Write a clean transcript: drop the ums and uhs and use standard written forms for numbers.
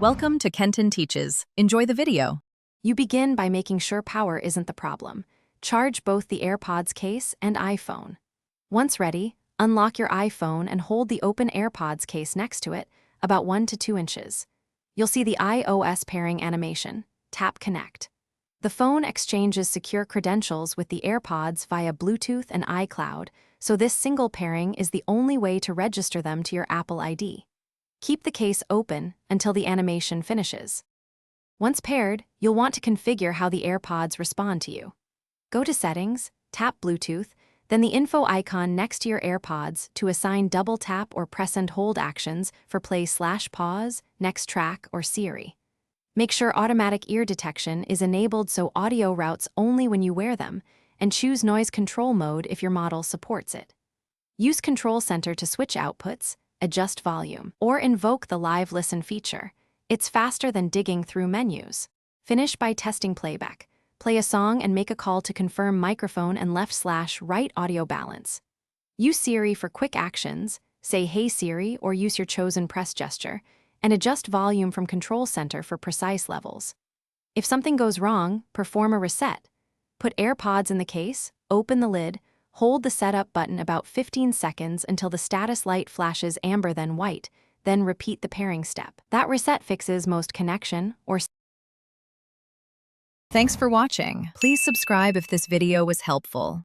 Welcome to Kenton Teaches. Enjoy the video. You begin by making sure power isn't the problem. Charge both the AirPods case and iPhone. Once ready, unlock your iPhone and hold the open AirPods case next to it, about 1 to 2 inches. You'll see the iOS pairing animation. Tap Connect. The phone exchanges secure credentials with the AirPods via Bluetooth and iCloud, so this single pairing is the only way to register them to your Apple ID. Keep the case open until the animation finishes. Once paired, you'll want to configure how the AirPods respond to you. Go to Settings, tap Bluetooth, then the info icon next to your AirPods to assign double tap or press and hold actions for play/pause, next track, or Siri. Make sure automatic ear detection is enabled so audio routes only when you wear them, and choose noise control mode if your model supports it. Use Control Center to switch outputs, adjust volume, or invoke the Live Listen feature. It's faster than digging through menus. Finish by testing playback. Play a song and make a call to confirm microphone and left/right audio balance. Use Siri for quick actions, say "Hey Siri" or use your chosen press gesture, and adjust volume from Control Center for precise levels. If something goes wrong, perform a reset. Put AirPods in the case, open the lid, hold the setup button about 15 seconds until the status light flashes amber then white, then repeat the pairing step. That reset fixes most connection or Thanks for watching. Please subscribe if this video was helpful.